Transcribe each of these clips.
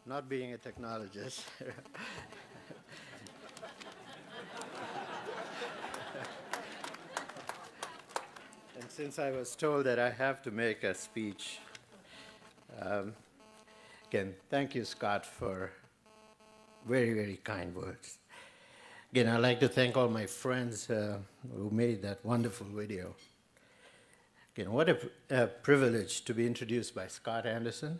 not being a technologist. And since I was told that I have to make a speech, again, thank you, Scott, for very, very kind words. Again, I'd like to thank all my friends who made that wonderful video. Again, what a privilege to be introduced by Scott Anderson,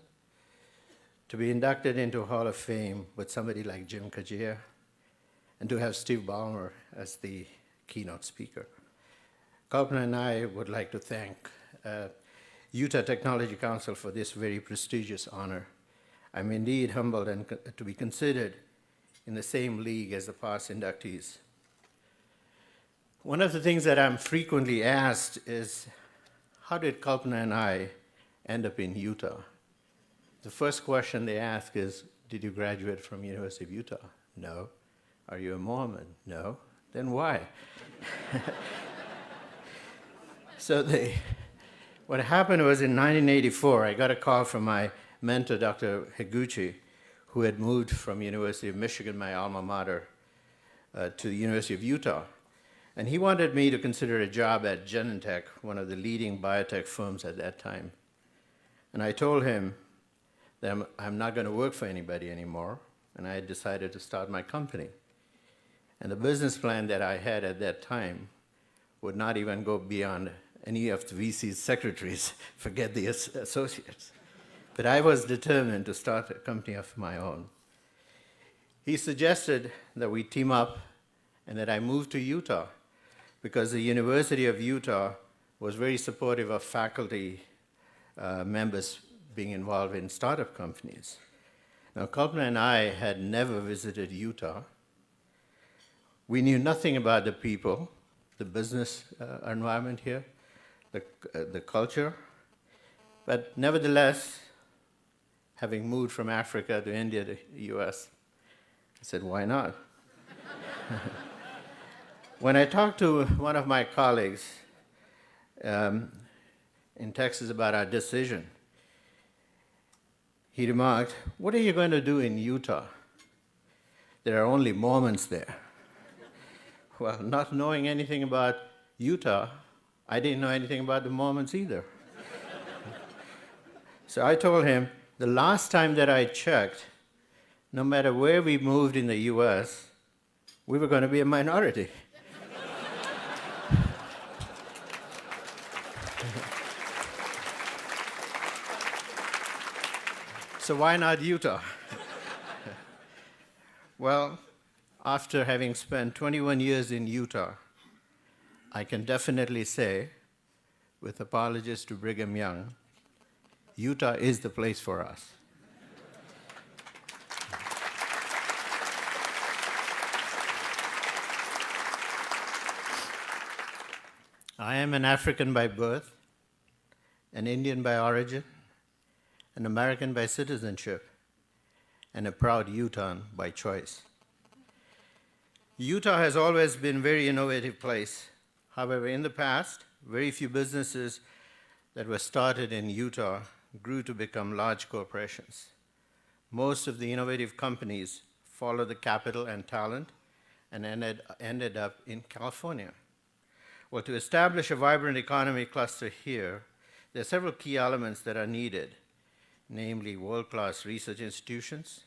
to be inducted into Hall of Fame with somebody like Jim Kajir, and to have Steve Ballmer as the keynote speaker. Kalpana and I would like to thank Utah Technology Council for this very prestigious honor. I'm indeed humbled and to be considered in the same league as the past inductees. One of the things that I'm frequently asked is, how did Kalpana and I end up in Utah? The first question they ask is, did you graduate from University of Utah? No. Are you a Mormon? No. Then why? So what happened was in 1984, I got a call from my mentor, Dr. Higuchi, who had moved from University of Michigan, my alma mater, to the University of Utah. And he wanted me to consider a job at Genentech, one of the leading biotech firms at that time. And I told him that I'm not going to work for anybody anymore, and I had decided to start my company. And the business plan that I had at that time would not even go beyond any of the VC's secretaries, forget the associates. But I was determined to start a company of my own. He suggested that we team up and that I move to Utah because the University of Utah was very supportive of faculty members being involved in startup companies. Now, Kalpana and I had never visited Utah. We knew nothing about the people, the business environment here, the culture, but nevertheless, having moved from Africa to India to the US, I said, why not? When I talked to one of my colleagues in Texas about our decision, he remarked, what are you going to do in Utah? There are only Mormons there. Well, not knowing anything about Utah, I didn't know anything about the Mormons either. So I told him, the last time that I checked, no matter where we moved in the US, we were going to be a minority. So why not Utah? Well, after having spent 21 years in Utah, I can definitely say, with apologies to Brigham Young, Utah is the place for us. I am an African by birth, an Indian by origin, an American by citizenship, and a proud Utahn by choice. Utah has always been a very innovative place. However, in the past, very few businesses that were started in Utah grew to become large corporations. Most of the innovative companies followed the capital and talent and ended up in California. Well, to establish a vibrant economy cluster here, there are several key elements that are needed, namely world-class research institutions,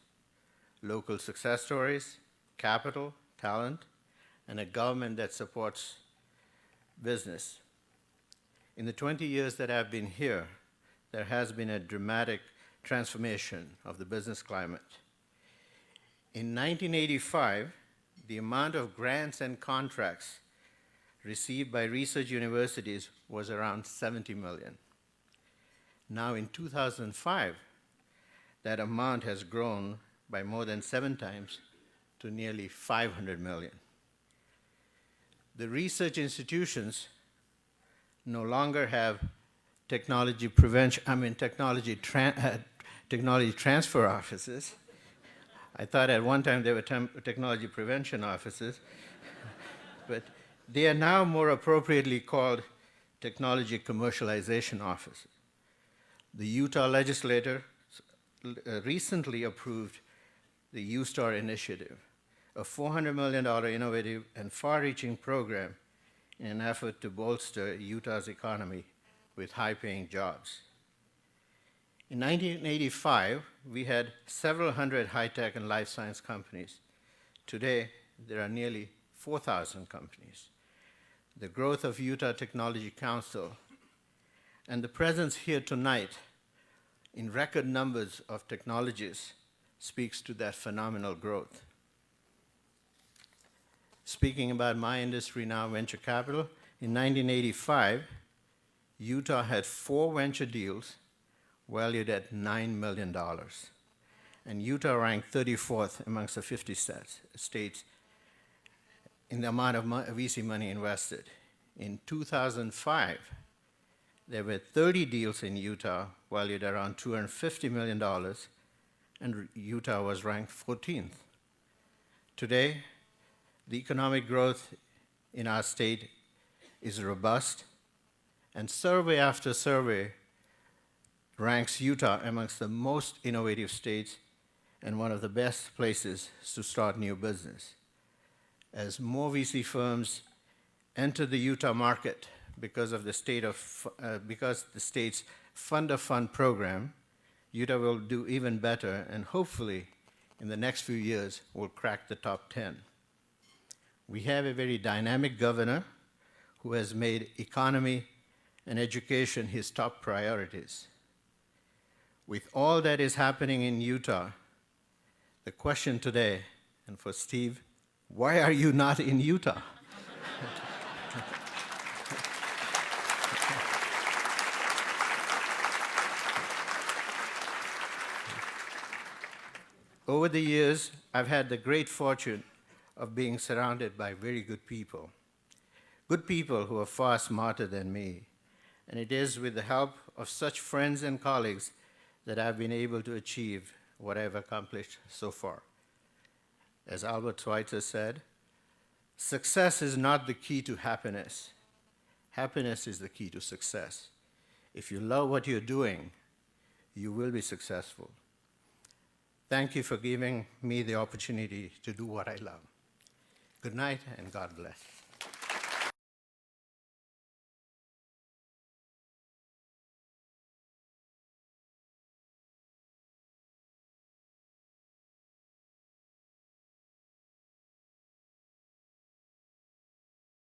local success stories, capital, talent, and a government that supports business. In the 20 years that I've been here, there has been a dramatic transformation of the business climate. In 1985, the amount of grants and contracts received by research universities was around 70 million. Now in 2005, that amount has grown by more than 7 times to nearly 500 million. The research institutions no longer have technology transfer offices. I thought at one time they were technology prevention offices, but they are now more appropriately called technology commercialization offices. The Utah legislature recently approved the U-Star initiative, a $400 million innovative and far-reaching program in an effort to bolster Utah's economy with high-paying jobs. In 1985, we had several hundred high-tech and life science companies. Today, there are nearly 4,000 companies. The growth of Utah Technology Council and the presence here tonight in record numbers of technologists speaks to that phenomenal growth. Speaking about my industry now, venture capital, in 1985, Utah had 4 venture deals valued at $9 million. And Utah ranked 34th amongst the 50 states in the amount of VC money invested. In 2005, there were 30 deals in Utah valued around $250 million, and Utah was ranked 14th. Today, the economic growth in our state is robust, and survey after survey ranks Utah amongst the most innovative states and one of the best places to start new business. As more VC firms enter the Utah market because the state's fund-of-fund program, Utah will do even better, and hopefully, in the next few years, will crack the top 10. We have a very dynamic governor who has made economy and education his top priorities. With all that is happening in Utah, the question today, and for Steve, why are you not in Utah? Over the years, I've had the great fortune of being surrounded by very good people who are far smarter than me. And it is with the help of such friends and colleagues that I've been able to achieve what I've accomplished so far. As Albert Schweitzer said, success is not the key to happiness. Happiness is the key to success. If you love what you're doing, you will be successful. Thank you for giving me the opportunity to do what I love. Good night, and God bless.